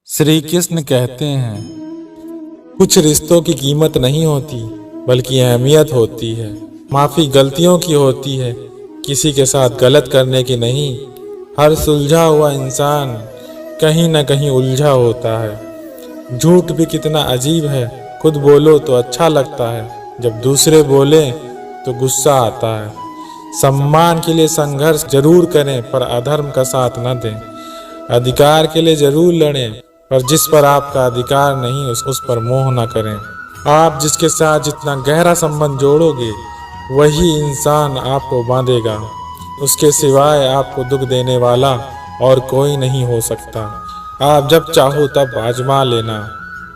श्री कृष्ण कहते हैं, कुछ रिश्तों की कीमत नहीं होती बल्कि अहमियत होती है। माफ़ी गलतियों की होती है, किसी के साथ गलत करने की नहीं। हर सुलझा हुआ इंसान कहीं न कहीं उलझा होता है। झूठ भी कितना अजीब है, खुद बोलो तो अच्छा लगता है, जब दूसरे बोले तो गुस्सा आता है। सम्मान के लिए संघर्ष जरूर करें पर अधर्म का साथ न दें। अधिकार के लिए जरूर लड़ें पर जिस पर आपका अधिकार नहीं उस पर मोह न करें। आप जिसके साथ जितना गहरा संबंध जोड़ोगे वही इंसान आपको बांधेगा। उसके सिवाय आपको दुख देने वाला और कोई नहीं हो सकता। आप जब चाहो तब आजमा लेना।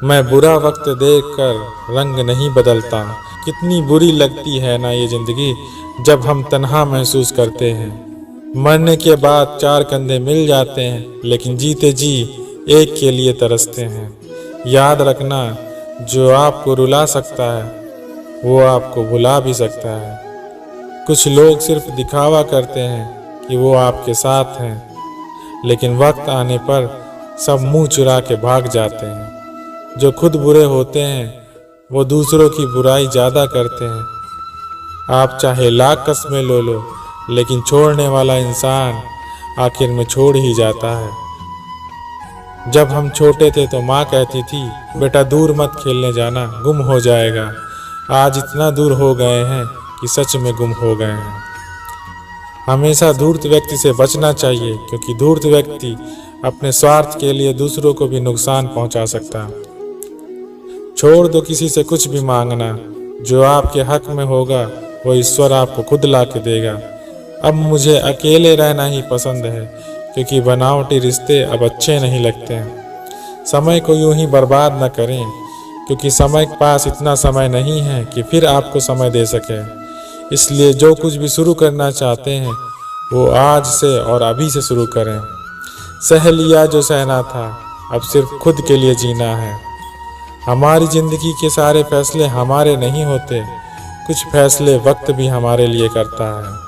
मैं बुरा वक्त देखकर रंग नहीं बदलता। कितनी बुरी लगती है ना ये जिंदगी जब हम तन्हा महसूस करते हैं। मरने के बाद चार कंधे मिल जाते हैं लेकिन जीते जी एक के लिए तरसते हैं। याद रखना, जो आपको रुला सकता है वो आपको भुला भी सकता है। कुछ लोग सिर्फ दिखावा करते हैं कि वो आपके साथ हैं, लेकिन वक्त आने पर सब मुंह चुरा के भाग जाते हैं। जो खुद बुरे होते हैं वो दूसरों की बुराई ज़्यादा करते हैं। आप चाहे लाख कस्में लो लेकिन छोड़ने वाला इंसान आखिर में छोड़ ही जाता है। जब हम छोटे थे तो माँ कहती थी, बेटा दूर मत खेलने जाना, गुम हो जाएगा। आज इतना दूर हो गए हैं कि सच में गुम हो गए हैं। हमेशा धूर्त व्यक्ति से बचना चाहिए, क्योंकि धूर्त व्यक्ति अपने स्वार्थ के लिए दूसरों को भी नुकसान पहुंचा सकता है। छोड़ दो किसी से कुछ भी मांगना, जो आपके हक में होगा वो ईश्वर आपको खुद ला के देगा। अब मुझे अकेले रहना ही पसंद है, क्योंकि बनावटी रिश्ते अब अच्छे नहीं लगते हैं। समय को यूं ही बर्बाद न करें, क्योंकि समय के पास इतना समय नहीं है कि फिर आपको समय दे सके। इसलिए जो कुछ भी शुरू करना चाहते हैं वो आज से और अभी से शुरू करें। सह लिया जो सहना था, अब सिर्फ खुद के लिए जीना है। हमारी जिंदगी के सारे फैसले हमारे नहीं होते, कुछ फैसले वक्त भी हमारे लिए करता है।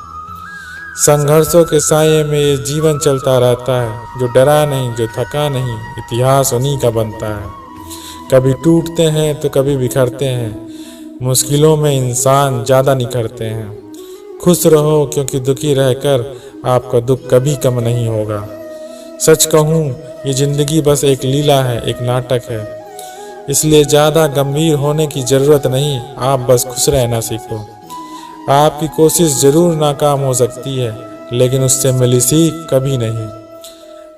संघर्षों के साये में ये जीवन चलता रहता है, जो डरा नहीं, जो थका नहीं, इतिहास उन्हीं का बनता है। कभी टूटते हैं तो कभी बिखरते हैं, मुश्किलों में इंसान ज़्यादा निखरते हैं। खुश रहो, क्योंकि दुखी रहकर आपका दुख कभी कम नहीं होगा। सच कहूँ, ये ज़िंदगी बस एक लीला है, एक नाटक है। इसलिए ज़्यादा गंभीर होने की ज़रूरत नहीं, आप बस खुश रहना सीखो। आपकी कोशिश जरूर नाकाम हो सकती है, लेकिन उससे मिली सीख कभी नहीं।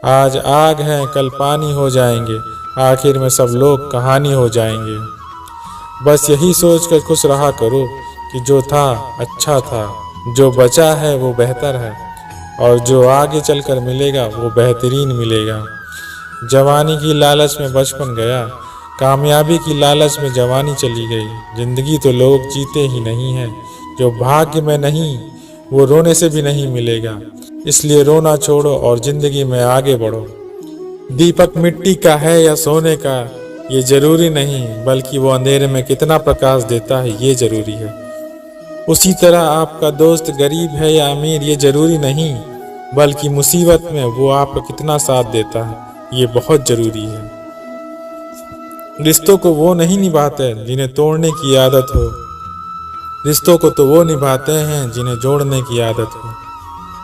आज आग है कल पानी हो जाएंगे, आखिर में सब लोग कहानी हो जाएंगे। बस यही सोचकर खुश रहा करो कि जो था अच्छा था, जो बचा है वो बेहतर है, और जो आगे चलकर मिलेगा वो बेहतरीन मिलेगा। जवानी की लालच में बचपन गया, कामयाबी की लालच में जवानी चली गई। जिंदगी तो लोग जीते ही नहीं हैं, जो भाग्य में नहीं वो रोने से भी नहीं मिलेगा। इसलिए रोना छोड़ो और जिंदगी में आगे बढ़ो। दीपक मिट्टी का है या सोने का ये जरूरी नहीं, बल्कि वो अंधेरे में कितना प्रकाश देता है ये जरूरी है। उसी तरह आपका दोस्त गरीब है या अमीर ये जरूरी नहीं, बल्कि मुसीबत में वो आपका कितना साथ देता है ये बहुत जरूरी है। रिश्तों को वो नहीं निभाते जिन्हें तोड़ने की आदत हो, रिश्तों को तो वो निभाते हैं जिन्हें जोड़ने की आदत हो।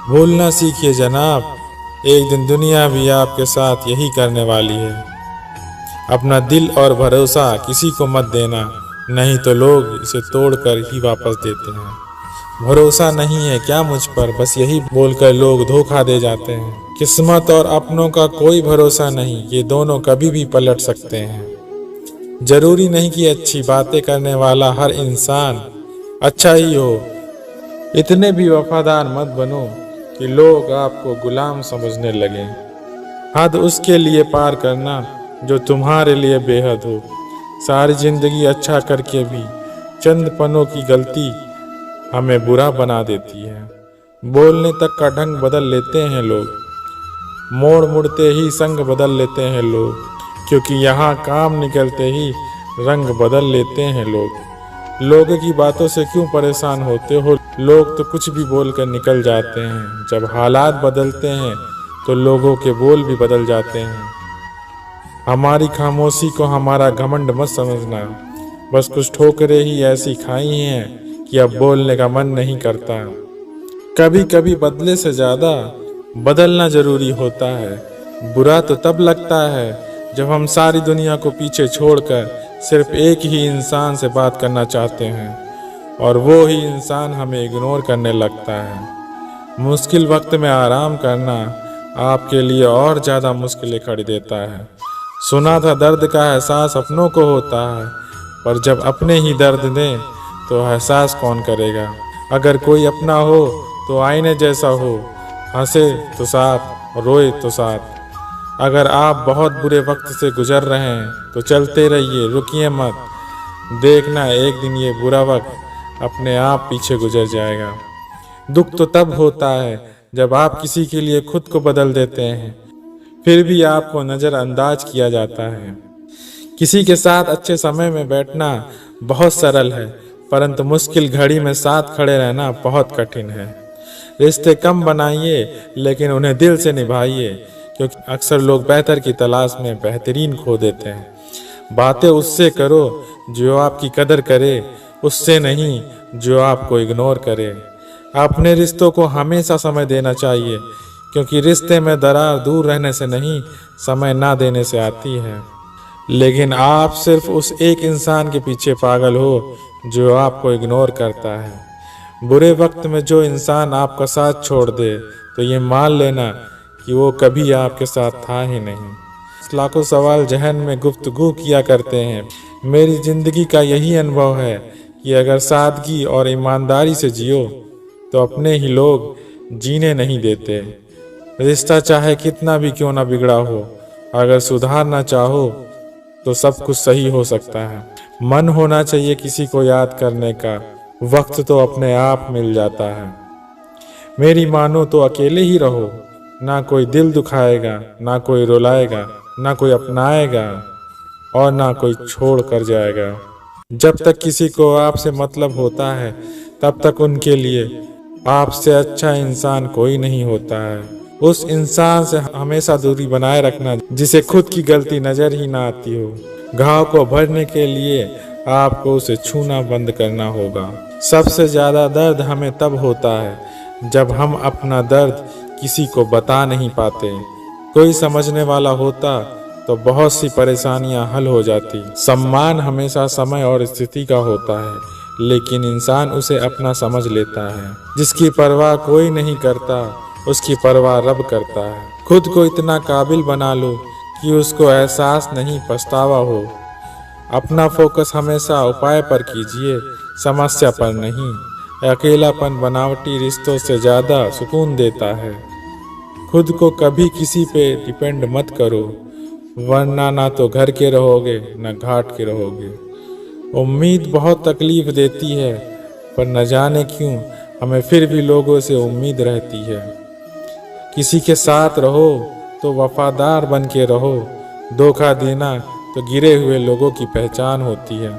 भूलना सीखिए जनाब, एक दिन दुनिया भी आपके साथ यही करने वाली है। अपना दिल और भरोसा किसी को मत देना, नहीं तो लोग इसे तोड़कर ही वापस देते हैं। भरोसा नहीं है क्या मुझ पर, बस यही बोलकर लोग धोखा दे जाते हैं। किस्मत और अपनों का कोई भरोसा नहीं, ये दोनों कभी भी पलट सकते हैं। जरूरी नहीं कि अच्छी बातें करने वाला हर इंसान अच्छा ही हो। इतने भी वफादार मत बनो कि लोग आपको गुलाम समझने लगें। हद उसके लिए पार करना जो तुम्हारे लिए बेहद हो। सारी जिंदगी अच्छा करके भी चंद पनों की गलती हमें बुरा बना देती है। बोलने तक का ढंग बदल लेते हैं लोग, मोड़ मुड़ते ही संग बदल लेते हैं लोग, क्योंकि यहाँ काम निकलते ही रंग बदल लेते हैं लोग। लोगों की बातों से क्यों परेशान होते हो, लोग तो कुछ भी बोलकर निकल जाते हैं। जब हालात बदलते हैं तो लोगों के बोल भी बदल जाते हैं। हमारी खामोशी को हमारा घमंड मत समझना, बस कुछ ठोकरें ही ऐसी खाई हैं कि अब बोलने का मन नहीं करता। कभी कभी बदले से ज़्यादा बदलना जरूरी होता है। बुरा तो तब लगता है जब हम सारी दुनिया को पीछे छोड़कर सिर्फ एक ही इंसान से बात करना चाहते हैं और वो ही इंसान हमें इग्नोर करने लगता है। मुश्किल वक्त में आराम करना आपके लिए और ज़्यादा मुश्किलें खड़ी देता है। सुना था दर्द का एहसास अपनों को होता है, पर जब अपने ही दर्द दें तो एहसास कौन करेगा। अगर कोई अपना हो तो आईने जैसा हो, हंसे तो साथ, रोए तो साथ। अगर आप बहुत बुरे वक्त से गुजर रहे हैं तो चलते रहिए, रुकिए मत। देखना एक दिन ये बुरा वक्त अपने आप पीछे गुजर जाएगा। दुख तो तब होता है जब आप किसी के लिए खुद को बदल देते हैं, फिर भी आपको नज़रअंदाज किया जाता है। किसी के साथ अच्छे समय में बैठना बहुत सरल है, परंतु मुश्किल घड़ी में साथ खड़े रहना बहुत कठिन है। रिश्ते कम बनाइए लेकिन उन्हें दिल से निभाइए, क्योंकि अक्सर लोग बेहतर की तलाश में बेहतरीन खो देते हैं। बातें उससे करो जो आपकी कदर करे, उससे नहीं जो आपको इग्नोर करे। अपने रिश्तों को हमेशा समय देना चाहिए, क्योंकि रिश्ते में दरार दूर रहने से नहीं, समय ना देने से आती है। लेकिन आप सिर्फ उस एक इंसान के पीछे पागल हो जो आपको इग्नोर करता है। बुरे वक्त में जो इंसान आपका साथ छोड़ दे तो ये मान लेना कि वो कभी आपके साथ था ही नहीं। लाखों सवाल जहन में गुफ्तगू किया करते हैं। मेरी ज़िंदगी का यही अनुभव है कि अगर सादगी और ईमानदारी से जियो तो अपने ही लोग जीने नहीं देते। रिश्ता चाहे कितना भी क्यों ना बिगड़ा हो, अगर सुधारना चाहो तो सब कुछ सही हो सकता है। मन होना चाहिए किसी को याद करने का, वक्त तो अपने आप मिल जाता है। मेरी मानो तो अकेले ही रहो, ना कोई दिल दुखाएगा, ना कोई रुलाएगा, ना कोई अपनाएगा और ना कोई छोड़ कर जाएगा। जब तक किसी को आपसे मतलब होता है तब तक उनके लिए आपसे अच्छा इंसान कोई नहीं होता है। उस इंसान से हमेशा दूरी बनाए रखना जिसे खुद की गलती नजर ही ना आती हो। घाव को भरने के लिए आपको उसे छूना बंद करना होगा। सबसे ज्यादा दर्द हमें तब होता है जब हम अपना दर्द किसी को बता नहीं पाते। कोई समझने वाला होता तो बहुत सी परेशानियां हल हो जाती। सम्मान हमेशा समय और स्थिति का होता है, लेकिन इंसान उसे अपना समझ लेता है। जिसकी परवाह कोई नहीं करता उसकी परवाह रब करता है। खुद को इतना काबिल बना लो कि उसको एहसास नहीं, पछतावा हो। अपना फोकस हमेशा उपाय पर कीजिए, समस्या पर नहीं। अकेलापन बनावटी रिश्तों से ज़्यादा सुकून देता है। खुद को कभी किसी पे डिपेंड मत करो, वरना ना तो घर के रहोगे ना घाट के रहोगे। उम्मीद बहुत तकलीफ देती है, पर न जाने क्यों हमें फिर भी लोगों से उम्मीद रहती है। किसी के साथ रहो तो वफादार बन के रहो, धोखा देना तो गिरे हुए लोगों की पहचान होती है।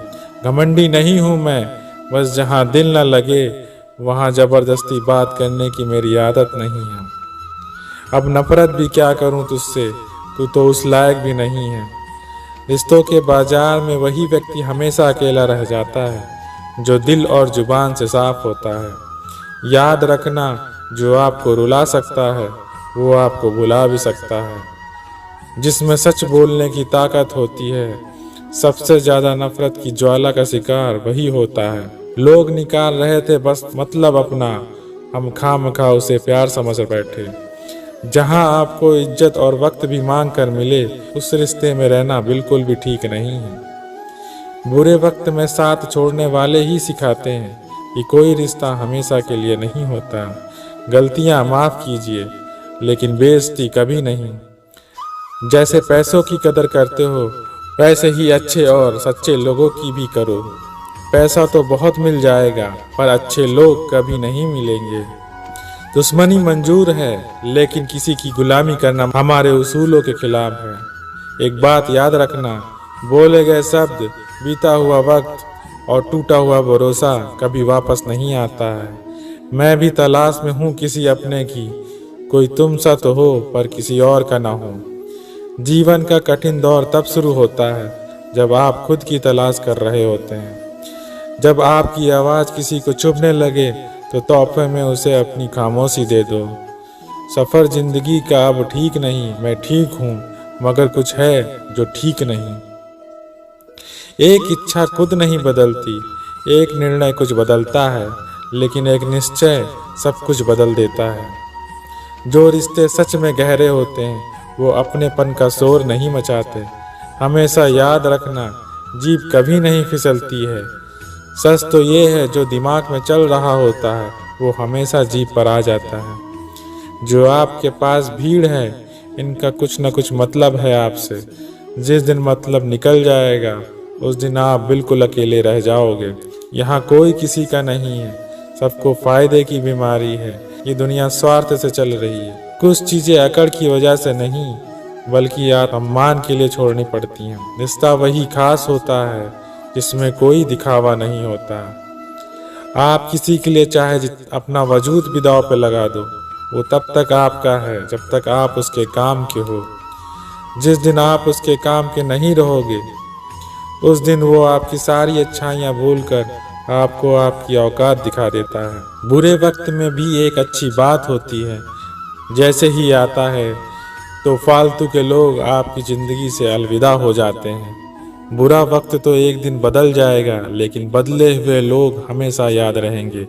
घमंडी नहीं हूँ मैं, बस जहाँ दिल न लगे वहाँ ज़बरदस्ती बात करने की मेरी आदत नहीं है। अब नफरत भी क्या करूँ तुझसे, तू तो उस लायक भी नहीं है। रिश्तों के बाजार में वही व्यक्ति हमेशा अकेला रह जाता है जो दिल और जुबान से साफ होता है। याद रखना, जो आपको रुला सकता है वो आपको भुला भी सकता है। जिसमें सच बोलने की ताकत होती है, सबसे ज़्यादा नफरत की ज्वाला का शिकार वही होता है। लोग निकाल रहे थे बस मतलब अपना, हम खामखा उसे प्यार समझ बैठे। जहां आपको इज्जत और वक्त भी मांग कर मिले, उस रिश्ते में रहना बिल्कुल भी ठीक नहीं है। बुरे वक्त में साथ छोड़ने वाले ही सिखाते हैं कि कोई रिश्ता हमेशा के लिए नहीं होता। गलतियां माफ़ कीजिए, लेकिन बेइज्जती कभी नहीं। जैसे पैसों की कदर करते हो, वैसे ही अच्छे और सच्चे लोगों की भी करो। पैसा तो बहुत मिल जाएगा, पर अच्छे लोग कभी नहीं मिलेंगे। दुश्मनी मंजूर है, लेकिन किसी की गुलामी करना हमारे उसूलों के खिलाफ है। एक बात याद रखना, बोले गए शब्द, बीता हुआ वक्त और टूटा हुआ भरोसा कभी वापस नहीं आता है। मैं भी तलाश में हूँ किसी अपने की, कोई तुम सा तो हो पर किसी और का ना हो। जीवन का कठिन दौर तब शुरू होता है जब आप खुद की तलाश कर रहे होते हैं। जब आपकी आवाज़ किसी को चुभने लगे तो तोहफे में उसे अपनी खामोशी दे दो। सफ़र जिंदगी का अब ठीक नहीं, मैं ठीक हूँ मगर कुछ है जो ठीक नहीं। एक इच्छा खुद नहीं बदलती, एक निर्णय कुछ बदलता है, लेकिन एक निश्चय सब कुछ बदल देता है। जो रिश्ते सच में गहरे होते हैं वो अपनेपन का शोर नहीं मचाते। हमेशा याद रखना, जीभ कभी नहीं फिसलती है। सच तो ये है जो दिमाग में चल रहा होता है वो हमेशा जीभ पर आ जाता है। जो आपके पास भीड़ है इनका कुछ न कुछ मतलब है आपसे। जिस दिन मतलब निकल जाएगा उस दिन आप बिल्कुल अकेले रह जाओगे। यहाँ कोई किसी का नहीं है, सबको फायदे की बीमारी है। ये दुनिया स्वार्थ से चल रही है। कुछ चीज़ें अकड़ की वजह से नहीं बल्कि सम्मान के लिए छोड़नी पड़ती हैं। रिश्ता वही खास होता है जिसमें कोई दिखावा नहीं होता। आप किसी के लिए चाहे अपना वजूद भी दांव पे लगा दो, वो तब तक आपका है जब तक आप उसके काम के हो। जिस दिन आप उसके काम के नहीं रहोगे उस दिन वो आपकी सारी अच्छाइयाँ भूलकर आपको आपकी औकात दिखा देता है। बुरे वक्त में भी एक अच्छी बात होती है। जैसे ही आता है तो फालतू के लोग आपकी ज़िंदगी से अलविदा हो जाते हैं। बुरा वक्त तो एक दिन बदल जाएगा लेकिन बदले हुए लोग हमेशा याद रहेंगे।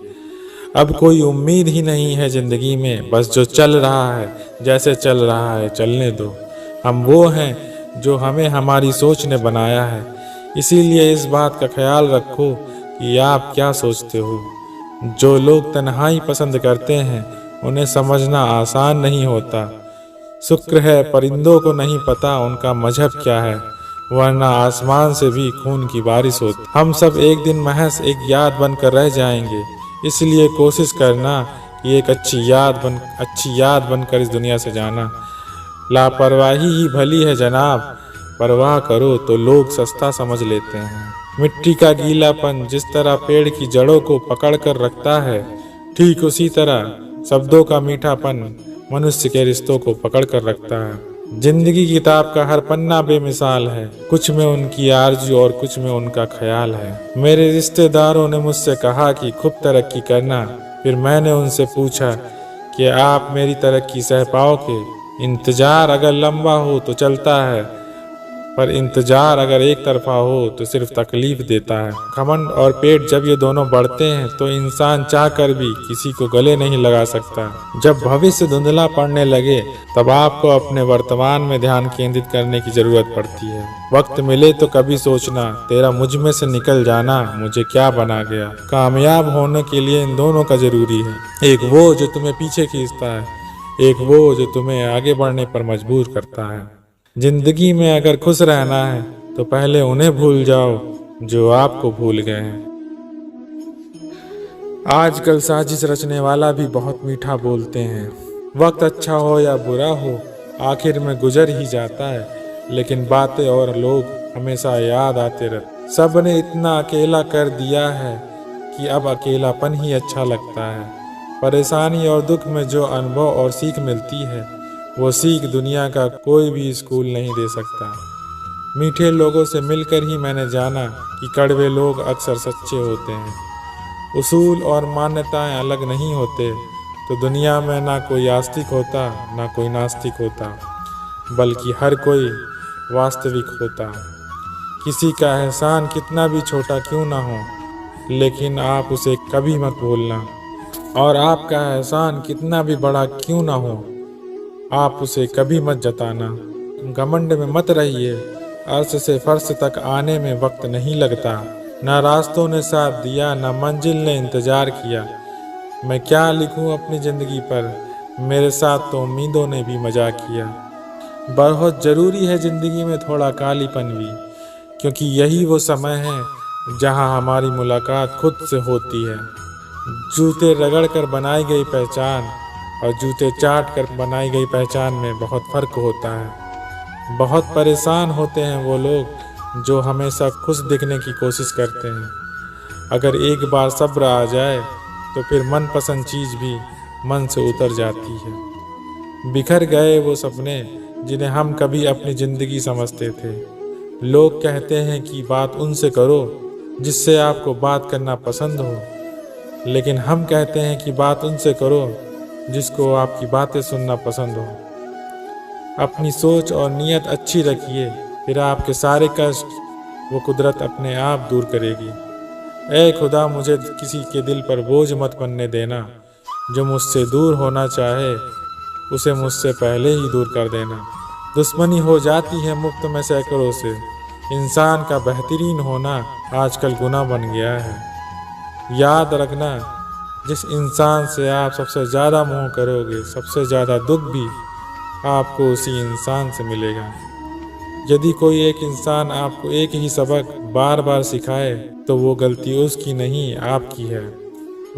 अब कोई उम्मीद ही नहीं है ज़िंदगी में, बस जो चल रहा है जैसे चल रहा है चलने दो। हम वो हैं जो हमें हमारी सोच ने बनाया है। इसीलिए इस बात का ख्याल रखो कि आप क्या सोचते हो। जो लोग तन्हाई पसंद करते हैं उन्हें समझना आसान नहीं होता। शुक्र है परिंदों को नहीं पता उनका मजहब क्या है, वरना आसमान से भी खून की बारिश होती। हम सब एक दिन महज एक याद बनकर रह जाएंगे। इसलिए कोशिश करना कि एक अच्छी याद बनकर इस दुनिया से जाना। लापरवाही ही भली है जनाब, परवाह करो तो लोग सस्ता समझ लेते हैं। मिट्टी का गीलापन जिस तरह पेड़ की जड़ों को पकड़ कर रखता है, ठीक उसी तरह शब्दों का मीठापन मनुष्य के रिश्तों को पकड़ कर रखता है। जिंदगी की किताब का हर पन्ना बेमिसाल है, कुछ में उनकी आरज़ू और कुछ में उनका ख्याल है। मेरे रिश्तेदारों ने मुझसे कहा कि खूब तरक्की करना, फिर मैंने उनसे पूछा कि आप मेरी तरक्की सह पाओगे। इंतज़ार अगर लंबा हो तो चलता है, पर इंतजार अगर एक तरफा हो तो सिर्फ तकलीफ देता है। घमंड और पेट जब ये दोनों बढ़ते हैं तो इंसान चाहकर भी किसी को गले नहीं लगा सकता। जब भविष्य धुंधला पड़ने लगे तब आपको अपने वर्तमान में ध्यान केंद्रित करने की जरूरत पड़ती है। वक्त मिले तो कभी सोचना, तेरा मुझ में से निकल जाना मुझे क्या बना गया। कामयाब होने के लिए इन दोनों का जरूरी है, एक वो जो तुम्हें पीछे खींचता है, एक वो जो तुम्हें आगे बढ़ने पर मजबूर करता है। जिंदगी में अगर खुश रहना है तो पहले उन्हें भूल जाओ जो आपको भूल गए हैं। आजकल साजिश रचने वाला भी बहुत मीठा बोलते हैं। वक्त अच्छा हो या बुरा हो आखिर में गुजर ही जाता है, लेकिन बातें और लोग हमेशा याद आते रहते। सब ने इतना अकेला कर दिया है कि अब अकेलापन ही अच्छा लगता है। परेशानी और दुख में जो अनुभव और सीख मिलती है वो सीख दुनिया का कोई भी स्कूल नहीं दे सकता। मीठे लोगों से मिलकर ही मैंने जाना कि कड़वे लोग अक्सर सच्चे होते हैं। उसूल और मान्यताएं अलग नहीं होते तो दुनिया में ना कोई आस्तिक होता ना कोई नास्तिक होता, बल्कि हर कोई वास्तविक होता। किसी का एहसान कितना भी छोटा क्यों ना हो, लेकिन आप उसे कभी मत भूलना। और आपका एहसान कितना भी बड़ा क्यों ना हो, आप उसे कभी मत जताना। घमंड में मत रहिए, अर्श से फर्श तक आने में वक्त नहीं लगता। न रास्तों ने साथ दिया न मंजिल ने इंतजार किया। मैं क्या लिखूं अपनी ज़िंदगी पर, मेरे साथ तो उम्मीदों ने भी मजाक किया। बहुत ज़रूरी है ज़िंदगी में थोड़ा कालीपन भी, क्योंकि यही वो समय है जहां हमारी मुलाकात खुद से होती है। जूते रगड़ कर बनाई गई पहचान और जूते चाट कर बनाई गई पहचान में बहुत फ़र्क होता है। बहुत परेशान होते हैं वो लोग जो हमेशा खुश दिखने की कोशिश करते हैं। अगर एक बार सब्र आ जाए तो फिर मनपसंद चीज़ भी मन से उतर जाती है। बिखर गए वो सपने जिन्हें हम कभी अपनी जिंदगी समझते थे। लोग कहते हैं कि बात उनसे करो जिससे आपको बात करना पसंद हो, लेकिन हम कहते हैं कि बात उनसे करो जिसको आपकी बातें सुनना पसंद हो। अपनी सोच और नीयत अच्छी रखिए, फिर आपके सारे कष्ट वो कुदरत अपने आप दूर करेगी। ऐ खुदा, मुझे किसी के दिल पर बोझ मत बनने देना। जो मुझसे दूर होना चाहे उसे मुझसे पहले ही दूर कर देना। दुश्मनी हो जाती है मुफ्त में सैकड़ों से। इंसान का बेहतरीन होना आजकल गुनाह बन गया है। याद रखना, जिस इंसान से आप सबसे ज़्यादा मोह करोगे, सबसे ज़्यादा दुख भी आपको उसी इंसान से मिलेगा। यदि कोई एक इंसान आपको एक ही सबक बार बार सिखाए तो वो गलती उसकी नहीं, आपकी है।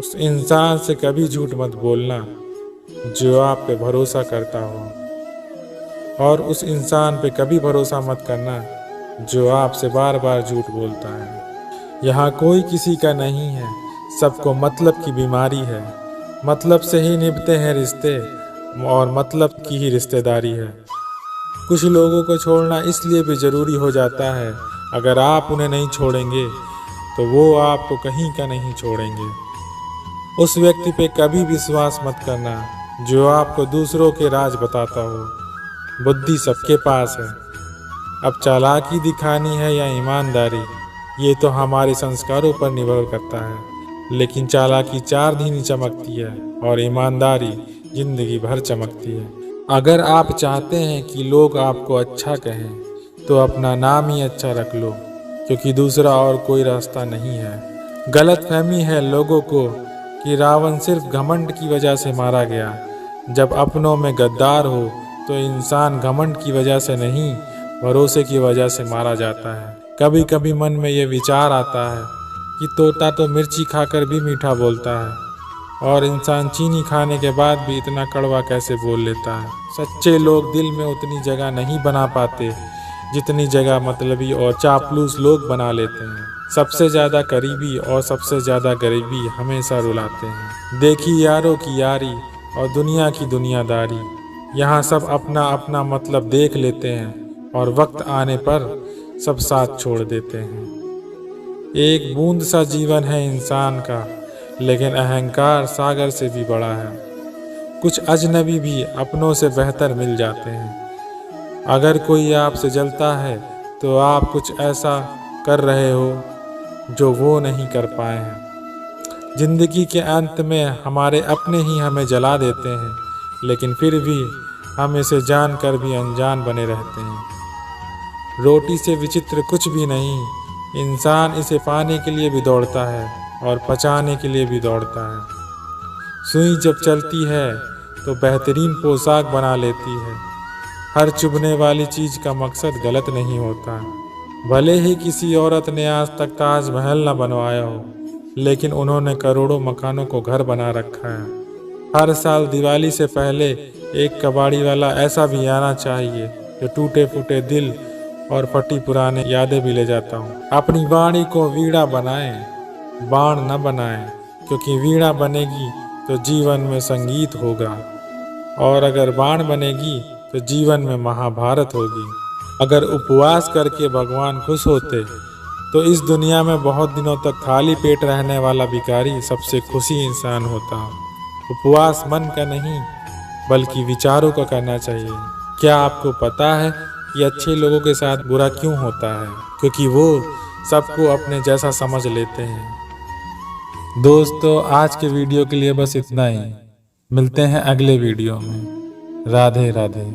उस इंसान से कभी झूठ मत बोलना जो आप पे भरोसा करता हो, और उस इंसान पे कभी भरोसा मत करना जो आपसे बार बार झूठ बोलता है। यहाँ कोई किसी का नहीं है, सबको मतलब की बीमारी है। मतलब से ही निभते हैं रिश्ते और मतलब की ही रिश्तेदारी है। कुछ लोगों को छोड़ना इसलिए भी ज़रूरी हो जाता है, अगर आप उन्हें नहीं छोड़ेंगे तो वो आपको कहीं का नहीं छोड़ेंगे। उस व्यक्ति पे कभी विश्वास मत करना जो आपको दूसरों के राज बताता हो। बुद्धि सबके पास है, अब चालाकी दिखानी है या ईमानदारी, ये तो हमारे संस्कारों पर निर्भर करता है। लेकिन चालाकी 4 दिन ही चमकती है और ईमानदारी जिंदगी भर चमकती है। अगर आप चाहते हैं कि लोग आपको अच्छा कहें तो अपना नाम ही अच्छा रख लो, क्योंकि दूसरा और कोई रास्ता नहीं है। गलतफहमी है लोगों को कि रावण सिर्फ घमंड की वजह से मारा गया। जब अपनों में गद्दार हो तो इंसान घमंड की वजह से नहीं, भरोसे की वजह से मारा जाता है। कभी कभी मन में ये विचार आता है कि तोता तो मिर्ची खाकर भी मीठा बोलता है, और इंसान चीनी खाने के बाद भी इतना कड़वा कैसे बोल लेता है। सच्चे लोग दिल में उतनी जगह नहीं बना पाते जितनी जगह मतलबी और चापलूस लोग बना लेते हैं। सबसे ज़्यादा करीबी और सबसे ज़्यादा गरीबी हमेशा रुलाते हैं। देखी यारों की यारी और दुनिया की दुनियादारी, यहाँ सब अपना अपना मतलब देख लेते हैं और वक्त आने पर सब साथ छोड़ देते हैं। एक बूंद सा जीवन है इंसान का, लेकिन अहंकार सागर से भी बड़ा है। कुछ अजनबी भी अपनों से बेहतर मिल जाते हैं। अगर कोई आपसे जलता है तो आप कुछ ऐसा कर रहे हो जो वो नहीं कर पाए हैं। जिंदगी के अंत में हमारे अपने ही हमें जला देते हैं, लेकिन फिर भी हम इसे जानकर भी अनजान बने रहते हैं। रोटी से विचित्र कुछ भी नहीं, इंसान इसे पाने के लिए भी दौड़ता है और पचाने के लिए भी दौड़ता है। सुई जब चलती है तो बेहतरीन पोशाक बना लेती है। हर चुभने वाली चीज़ का मकसद गलत नहीं होता। भले ही किसी औरत ने आज तक ताजमहल न बनवाया हो, लेकिन उन्होंने करोड़ों मकानों को घर बना रखा है। हर साल दिवाली से पहले एक कबाड़ी वाला ऐसा भी आना चाहिए जो टूटे फूटे दिल और फटी पुराने यादें भी ले जाता हूँ। अपनी वाणी को वीणा बनाएं, बाण न बनाएं, क्योंकि वीणा बनेगी तो जीवन में संगीत होगा, और अगर बाण बनेगी तो जीवन में महाभारत होगी। अगर उपवास करके भगवान खुश होते तो इस दुनिया में बहुत दिनों तक खाली पेट रहने वाला भिखारी सबसे खुशी इंसान होता। उपवास मन का नहीं बल्कि विचारों का करना चाहिए। क्या आपको पता है कि अच्छे लोगों के साथ बुरा क्यों होता है? क्योंकि वो सबको अपने जैसा समझ लेते हैं। दोस्तों, आज के वीडियो के लिए बस इतना ही। मिलते हैं अगले वीडियो में। राधे राधे।